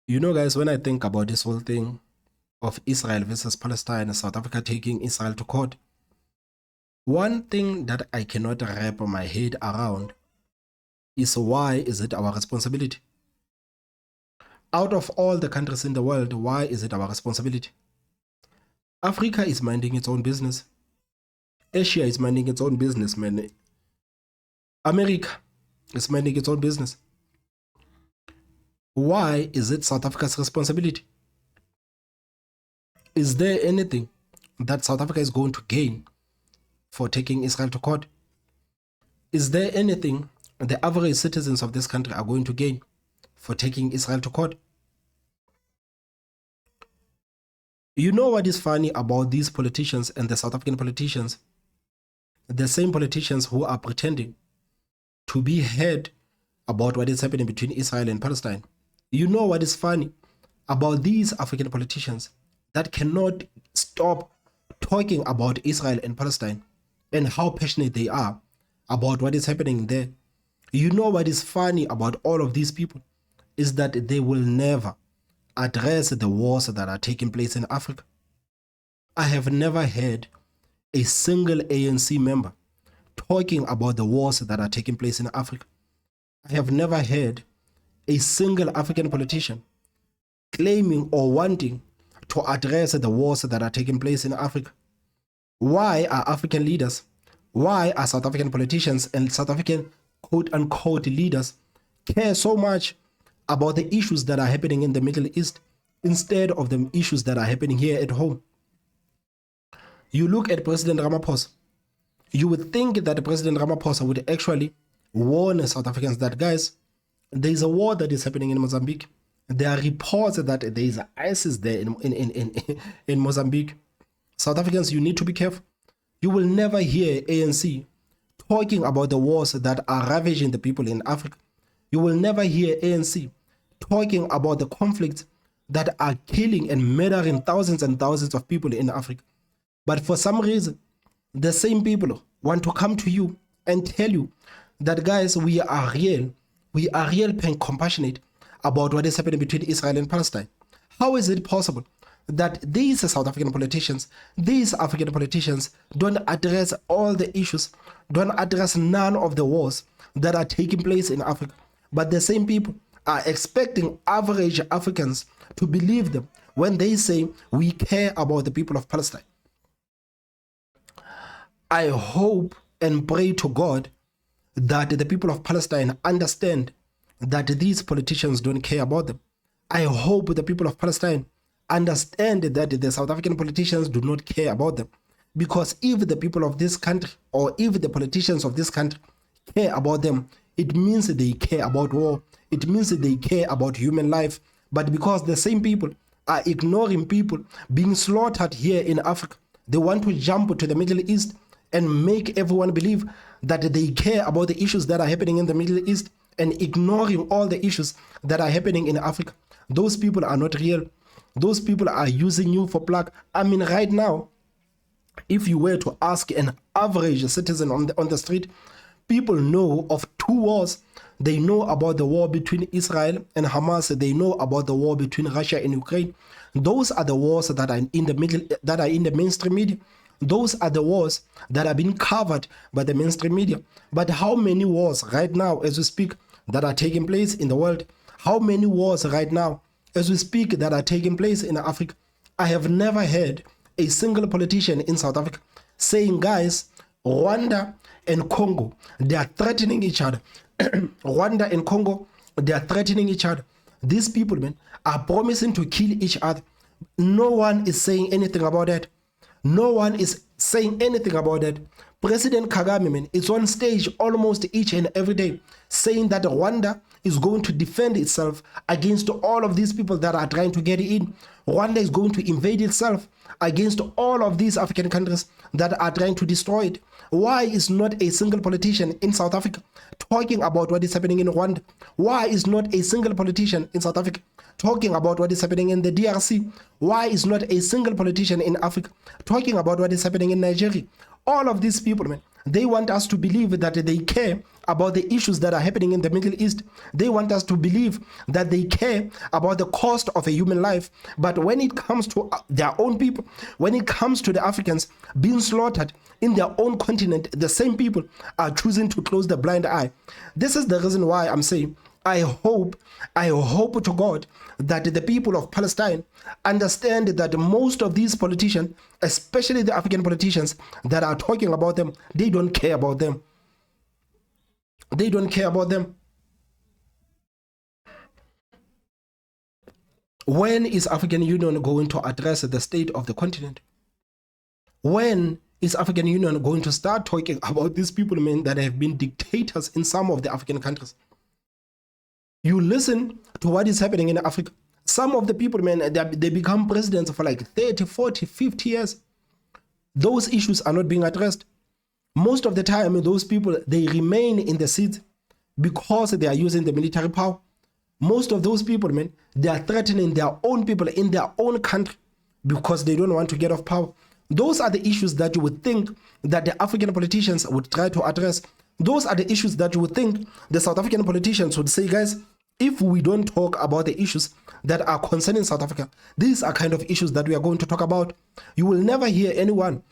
You know, guys, when I think about this whole thing of Israel versus Palestine and South Africa taking Israel to court, one thing that I cannot wrap my head around is why is it our responsibility? Out of all the countries in the world, why is it our responsibility? Africa is minding its own business. Asia is minding its own business, man. America is minding its own business. Why is it South Africa's responsibility? Is there anything that South Africa is going to gain for taking Israel to court? Is there anything the average citizens of this country are going to gain for taking Israel to court? You know what is funny about these politicians and the South African politicians? The same politicians who are pretending to be heard about what is happening between Israel and Palestine. You know what is funny about these African politicians that cannot stop talking about Israel and Palestine and how passionate they are about what is happening there. You know what is funny about all of these people is that they will never address the wars that are taking place in Africa. I have never heard a single ANC member talking about the wars that are taking place in Africa. I have never heard a single African politician claiming or wanting to address the wars that are taking place in Africa. Why are African leaders, why are South African politicians and South African quote-unquote leaders care so much about the issues that are happening in the Middle East instead of the issues that are happening here at home? You look at President Ramaphosa, you would think that President Ramaphosa would actually warn South Africans that, guys, there is a war that is happening in Mozambique. There are reports that there is ISIS there in Mozambique. South Africans, you need to be careful. You will never hear ANC talking about the wars that are ravaging the people in Africa. You will never hear ANC talking about the conflicts that are killing and murdering thousands and thousands of people in Africa. But for some reason, the same people want to come to you and tell you that, guys, we are real and compassionate about what is happening between Israel and Palestine. How is it possible that these South African politicians, these African politicians don't address all the issues, don't address none of the wars that are taking place in Africa? But the same people are expecting average Africans to believe them when they say we care about the people of Palestine. I hope and pray to God that the people of Palestine understand that these politicians don't care about them. I hope the people of Palestine understand that the South African politicians do not care about them. Because if the people of this country, or if the politicians of this country care about them, it means they care about war. It means they care about human life. But because the same people are ignoring people being slaughtered here in Africa, they want to jump to the Middle East and make everyone believe that they care about the issues that are happening in the Middle East and ignoring all the issues that are happening in Africa. Those people are not real. Those people are using you for plug. I mean, right now, if you were to ask an average citizen on the street, people know of two wars. They know about the war between Israel and Hamas. They know about the war between Russia and Ukraine. Those are the wars that are in the mainstream media. Those are the wars that are being covered by the mainstream media. But how many wars right now, as we speak, that are taking place in the world? How many wars right now, as we speak, that are taking place in Africa? I have never heard a single politician in South Africa saying, guys, Rwanda and Congo, they are threatening each other. Rwanda and Congo, they are threatening each other. These people, man, are promising to kill each other. No one is saying anything about that. No one is saying anything about that. President Kagame, man, is on stage almost each and every day saying that Rwanda is going to defend itself against all of these people that are trying to get in. Rwanda is going to invade itself against all of these African countries that are trying to destroy it. Why is not a single politician in South Africa talking about what is happening in Rwanda? Why is not a single politician in South Africa talking about what is happening in the DRC? Why is not a single politician in Africa talking about what is happening in Nigeria? All of these people, man, They want us to believe that they care about the issues that are happening in the Middle East. They want us to believe that they care about the cost of a human life. But when it comes to their own people, when it comes to the Africans being slaughtered in their own continent, the same people are choosing to close the blind eye. This is the reason why I'm saying I hope to God that the people of Palestine understand that most of these politicians, especially the African politicians that are talking about them, they don't care about them. They don't care about them. When is African Union going to address the state of the continent? When is African Union going to start talking about these people, men, that have been dictators in some of the African countries? You listen to what is happening in Africa. Some of the people, man, they become presidents for like 30, 40, 50 years. Those issues are not being addressed. Most of the time, those people, they remain in the seat because they are using the military power. Most of those people, man, they are threatening their own people in their own country because they don't want to get off power. Those are the issues that you would think that the African politicians would try to address. Those are the issues that you would think the South African politicians would say, guys, if we don't talk about the issues that are concerning South Africa, these are kind of issues that we are going to talk about. You will never hear anyone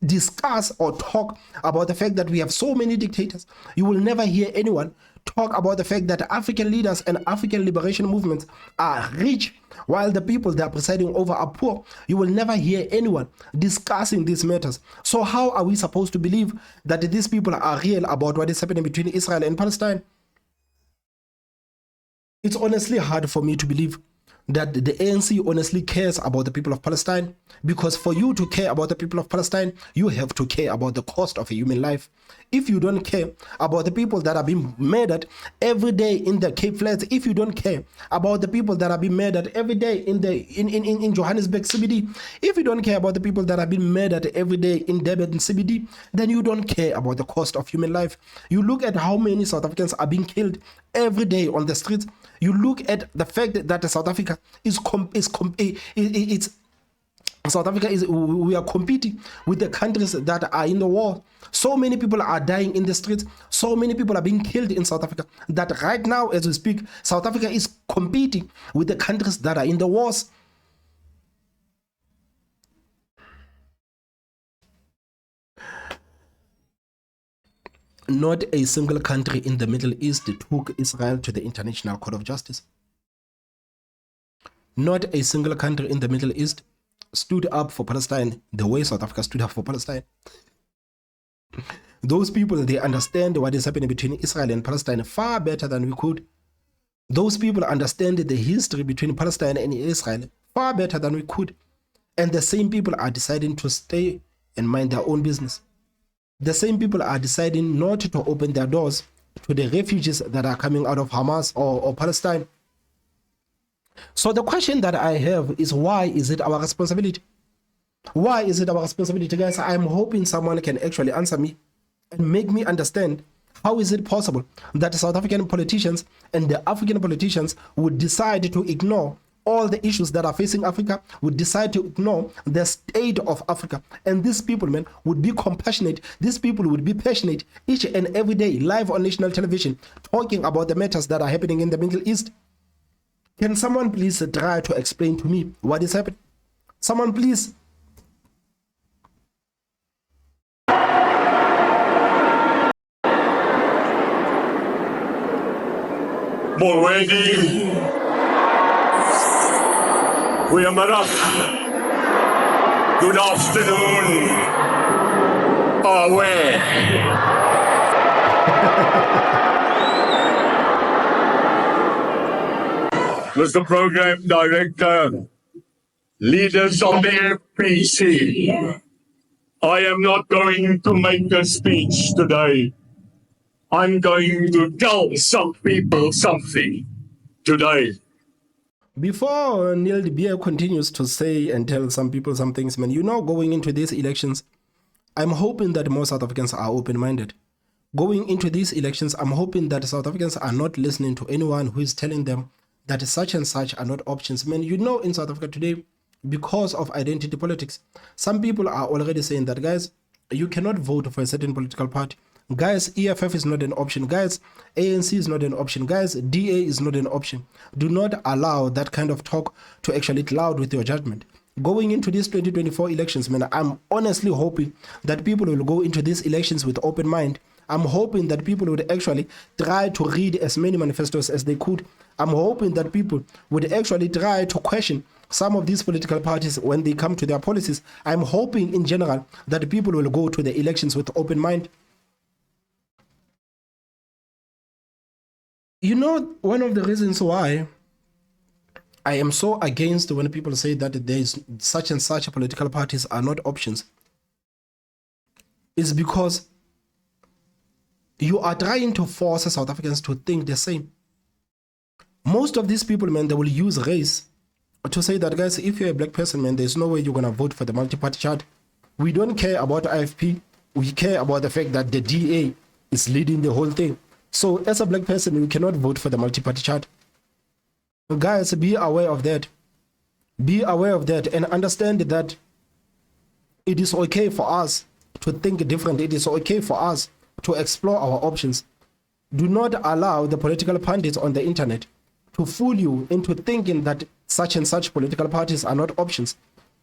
discuss or talk about the fact that we have so many dictators. You will never hear anyone talk about the fact that African leaders and African liberation movements are rich while the people they are presiding over are poor. You will never hear anyone discussing these matters. So how are we supposed to believe that these people are real about what is happening between Israel and Palestine? It's honestly hard for me to believe that the ANC honestly cares about the people of Palestine, because for you to care about the people of Palestine, you have to care about the cost of a human life. If you don't care about the people that are being murdered every day in the Cape Flats, if you don't care about the people that are being murdered every day in Johannesburg CBD, if you don't care about the people that are being murdered every day in Durban CBD, then you don't care about the cost of human life. You look at how many South Africans are being killed every day on the streets. You look at the fact that South Africa we are competing with the countries that are in the war. So many people are dying in the streets. So many people are being killed in South Africa that right now, as we speak, South Africa is competing with the countries that are in the wars. Not a single country in the Middle East took Israel to the International Court of Justice. Not a single country in the Middle East stood up for Palestine the way South Africa stood up for Palestine. Those people, they understand what is happening between Israel and Palestine far better than we could. Those people understand the history between Palestine and Israel far better than we could. And the same people are deciding to stay and mind their own business. The same people are deciding not to open their doors to the refugees that are coming out of Hamas or Palestine. So the question that I have is, why is it our responsibility? Why is it our responsibility, guys? I'm hoping someone can actually answer me and make me understand how is it possible that South African politicians and the African politicians would decide to ignore all the issues that are facing Africa, would decide to ignore the state of Africa. And these people, man, would be compassionate. These people would be passionate each and every day, live on national television, talking about the matters that are happening in the Middle East. Can someone please try to explain to me what is happening? Someone please. Already, we are Maraf. Good afternoon. Away. Mr. Program Director, leaders of the APC, I am not going to make a speech today. I'm going to tell some people something today. Before Neil de Beer continues to say and tell some people some things, man, going into these elections, I'm hoping that more South Africans are open-minded. Going into these elections, I'm hoping that South Africans are not listening to anyone who is telling them that such and such are not options. Man, in South Africa today, because of identity politics, some people are already saying that, guys, You cannot vote for a certain political party. Guys, EFF is not an option. Guys, ANC is not an option. Guys, DA is not an option. Do not allow that kind of talk to actually cloud with your judgment. Going into these 2024 elections, man, I'm honestly hoping that people will go into these elections with open mind. I'm hoping that people would actually try to read as many manifestos as they could. I'm hoping that people would actually try to question some of these political parties when they come to their policies. I'm hoping in general that people will go to the elections with open mind. You know, one of the reasons why I am so against when people say that there is such and such political parties are not options is because you are trying to force South Africans to think the same. Most of these people, man, they will use race to say that, guys, if you're a black person, man, there's no way you're going to vote for the multi-party chart. We don't care about IFP. We care about the fact that the DA is leading the whole thing. So as a black person, you cannot vote for the multi-party chart. Guys, be aware of that. Be aware of that and understand that it is okay for us to think different. It is okay for us to explore our options. Do not allow the political pundits on the internet to fool you into thinking that such and such political parties are not options.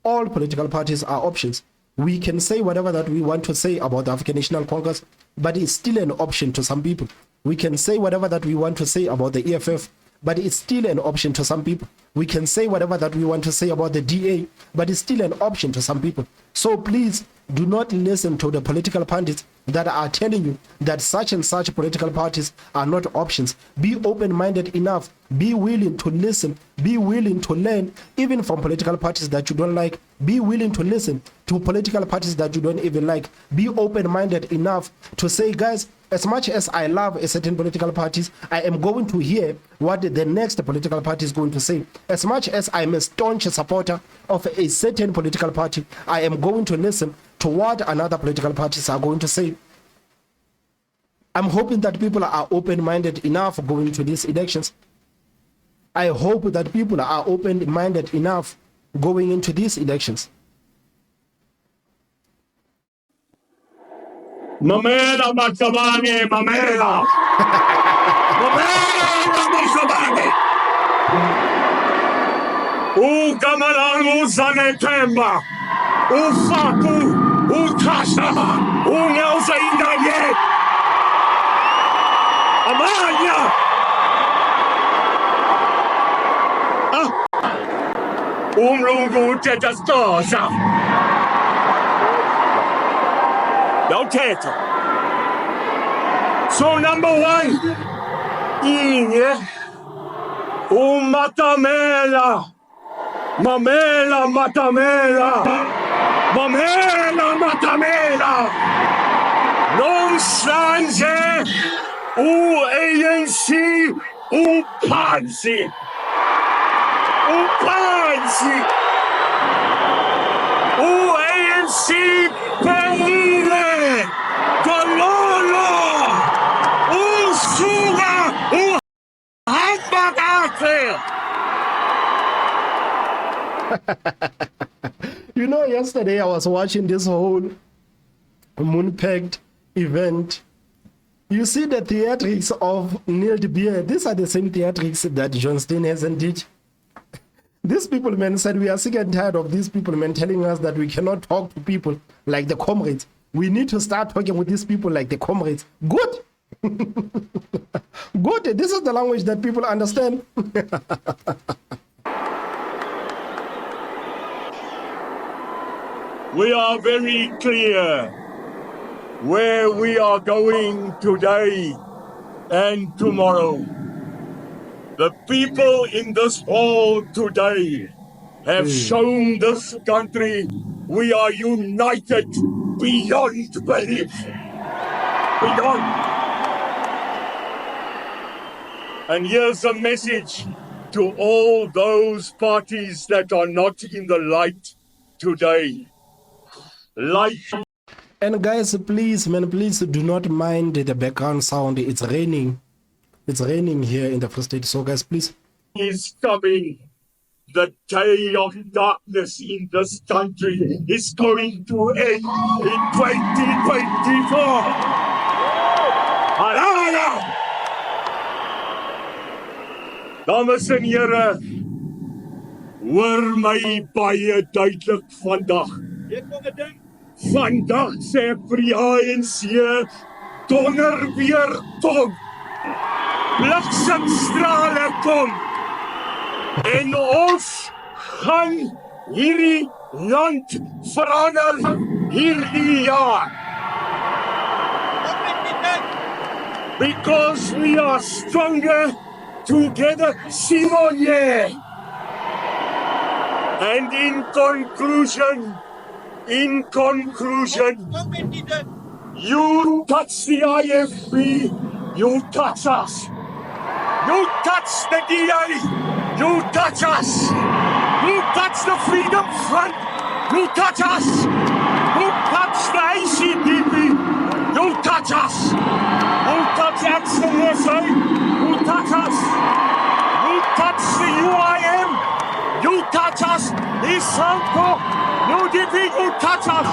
All political parties are options. We can say whatever that we want to say about the African National Congress, but it's still an option to some people. We can say whatever that we want to say about the EFF, but it's still an option to some people. We can say whatever that we want to say about the DA, but it's still an option to some people. So please do not listen to the political pundits that are telling you that such and such political parties are not options. Be open-minded enough. Be willing to listen. Be willing to learn, even from political parties that you don't like. Be willing to listen to political parties that you don't even like. Be open-minded enough to say, guys, as much as I love a certain political parties, I am going to hear what the next political party is going to say. As much as I'm a staunch supporter of a certain political party, I am going to listen to what another political parties are going to say. I'm hoping that people are open-minded enough going to these elections. I hope that people are open-minded enough going into these elections. Mamela Matabane, Mamela! Mamela Matabane! Ukamalangu Zanetemba! Ufaku! Ukasha! Unelsa Indaye! Amanya! Umlungu Tetastosa! Yoteta. So number one, Inye, Matamela, Mamela Matamela, Mamela Matamela, Nonsense, ANC, Upansi, Upansi, ANC, Penile, Gololo, Usuga, Uhambatake. You know, yesterday I was watching this whole Moonshot Pact event. You see the theatrics of Neil de Beer. These are the same theatrics that John Steenhuisen did. These people, man, said we are sick and tired of these people, man, telling us that we cannot talk to people like the comrades. We need to start talking with these people like the comrades. Good. Good. This is the language that people understand. We are very clear where we are going today and tomorrow. The people in this hall today have shown this country we are united beyond belief. Beyond. And here's a message to all those parties that are not in the light today. Light. And guys, please, man, please do not mind the background sound. It's raining. It's raining here in the Free State. So guys, please. Is coming The day of darkness in this country is going to end in 2024. Halleluja! Dames en here, hoor my baie duidelik vandag. Vandag sê ek vir die ANC, donder weer kom. Bliksemstrale kom. En ons gaan hierdie land verander hierdie jaar. Because we are stronger together, Simonye. And in conclusion, you touch the IFP, you touch us. You touch the DA, you touch us. You touch the Freedom Front, you touch us. You touch the ACDP, you touch us. You touch Action SA, you touch us. You touch the UIM, you touch us. Isanko, UDP, you touch us.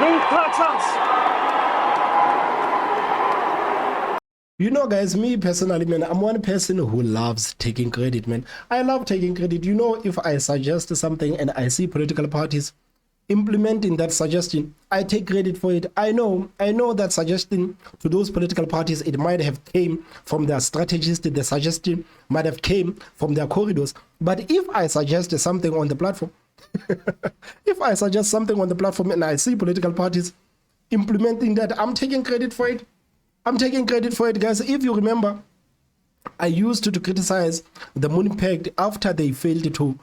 You touch us. You know, guys, me personally, man, I'm one person who loves taking credit, man. I love taking credit. You know, if I suggest something and I see political parties implementing that suggestion, I take credit for it. I know that suggestion to those political parties, it might have came from their strategists, the suggestion might have came from their corridors. But if I suggest something on the platform, if I suggest something on the platform and I see political parties implementing that, I'm taking credit for it. I'm taking credit for it, guys. If you remember, I used to criticize the Moonshot Pact after they failed to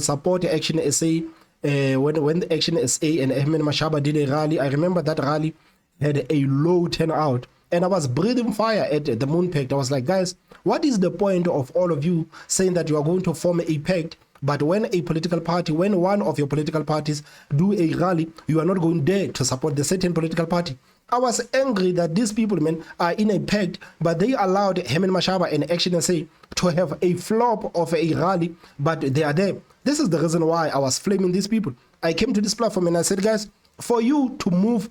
support Action SA. When the Action SA and Ahmed Mashaba did a rally, I remember that rally had a low turnout, and I was breathing fire at the Moonshot Pact. I was like, guys, what is the point of all of you saying that you are going to form a pact, but when a political party, when one of your political parties do a rally, you are not going there to support the certain political party? I was angry that these people, man, are in a pact, but they allowed Hemen Mashaba and Action SA to have a flop of a rally, but they are there. This is the reason why I was flaming these people. I came to this platform and I said, guys, for you to move,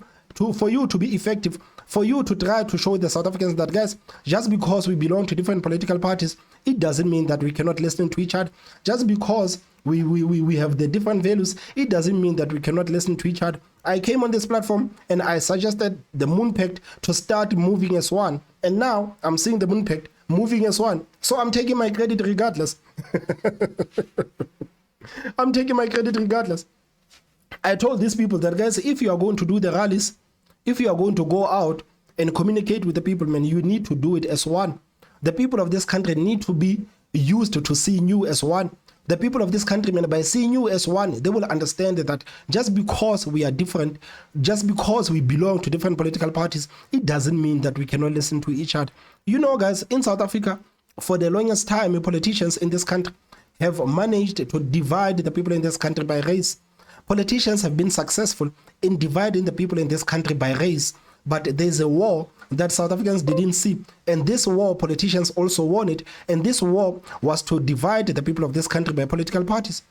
for you to be effective, for you to try to show the South Africans that, guys, just because we belong to different political parties, it doesn't mean that we cannot listen to each other. Just because we have the different values, it doesn't mean that we cannot listen to each other. I came on this platform and I suggested the Moonshot Pact to start moving as one. And now I'm seeing the Moonshot Pact moving as one. So I'm taking my credit regardless. I'm taking my credit regardless. I told these people that, guys, if you are going to do the rallies, if you are going to go out and communicate with the people, man, you need to do it as one. The people of this country need to be used to seeing you as one. The people of this country, man, by seeing you as one, they will understand that just because we are different, just because we belong to different political parties, it doesn't mean that we cannot listen to each other. You know, guys, in South Africa, for the longest time, politicians in this country have managed to divide the people in this country by race. Politicians have been successful in dividing the people in this country by race. But there's a war that South Africans didn't see. And this war, politicians also won it. And this war was to divide the people of this country by political parties.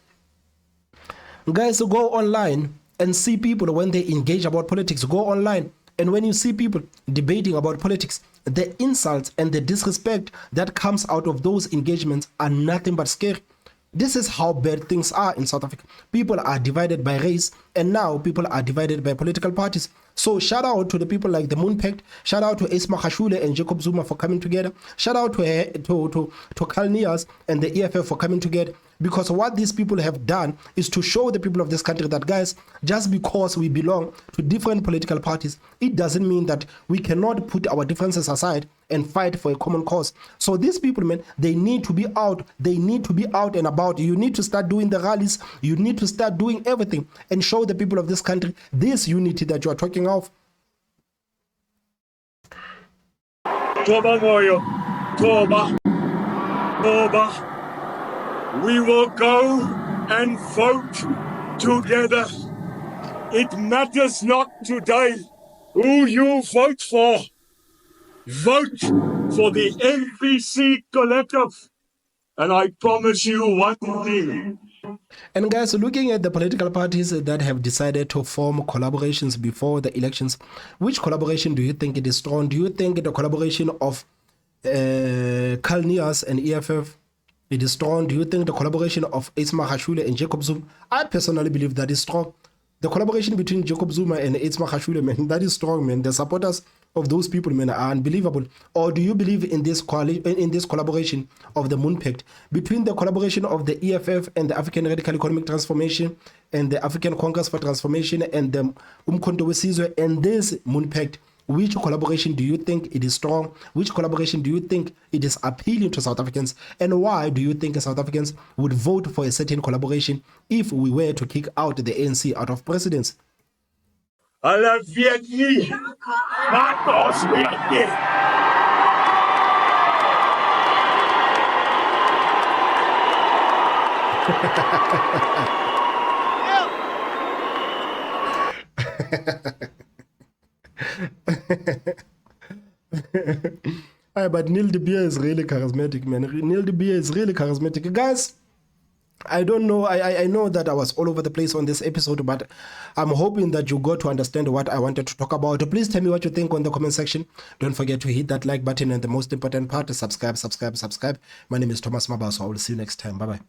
Guys, go online and see people when they engage about politics. Go online. And when you see people debating about politics, the insults and the disrespect that comes out of those engagements are nothing but scary. This is how bad things are in South Africa. People are divided by race, and now people are divided by political parties. So shout out to the people like the Moonshot Pact. Shout out to Esma Khashule and Jacob Zuma for coming together. Shout out to Carl Nias and the EFF for coming together. Because what these people have done is to show the people of this country that, guys, just because we belong to different political parties, it doesn't mean that we cannot put our differences aside and fight for a common cause. So these people, man, they need to be out. They need to be out and about. You need to start doing the rallies. You need to start doing everything and show the people of this country this unity that you are talking of. Toba Moyo, Toba, Toba. We will go and vote together. It matters not today who you vote for. Vote for the NPC collective. And I promise you one thing. And guys, looking at the political parties that have decided to form collaborations before the elections, which collaboration do you think it is strong? Do you think the collaboration of Kalnias and EFF it is strong? Do you think the collaboration of Isma Hashule and Jacob Zuma? I personally believe that is strong. The collaboration between Jacob Zuma and Isma Hashule, man, that is strong, man. The supporters of those people, man, are unbelievable. Or do you believe in this collaboration of the Moon Pact, between the collaboration of the EFF and the African Radical Economic Transformation and the African Congress for Transformation and the Umkhonto weSizwe and this Moon Pact? Which collaboration do you think it is strong? Which collaboration do you think it is appealing to South Africans? And why do you think South Africans would vote for a certain collaboration if we were to kick out the ANC out of presidency? But Neil de Beer is really charismatic, man. Neil de Beer is really charismatic. Guys, I don't know. I know that I was all over the place on this episode, but I'm hoping that you got to understand what I wanted to talk about. Please tell me what you think on the comment section. Don't forget to hit that like button, and the most important part is subscribe. My name is Thomas Mabaso. I will see you next time. Bye-bye.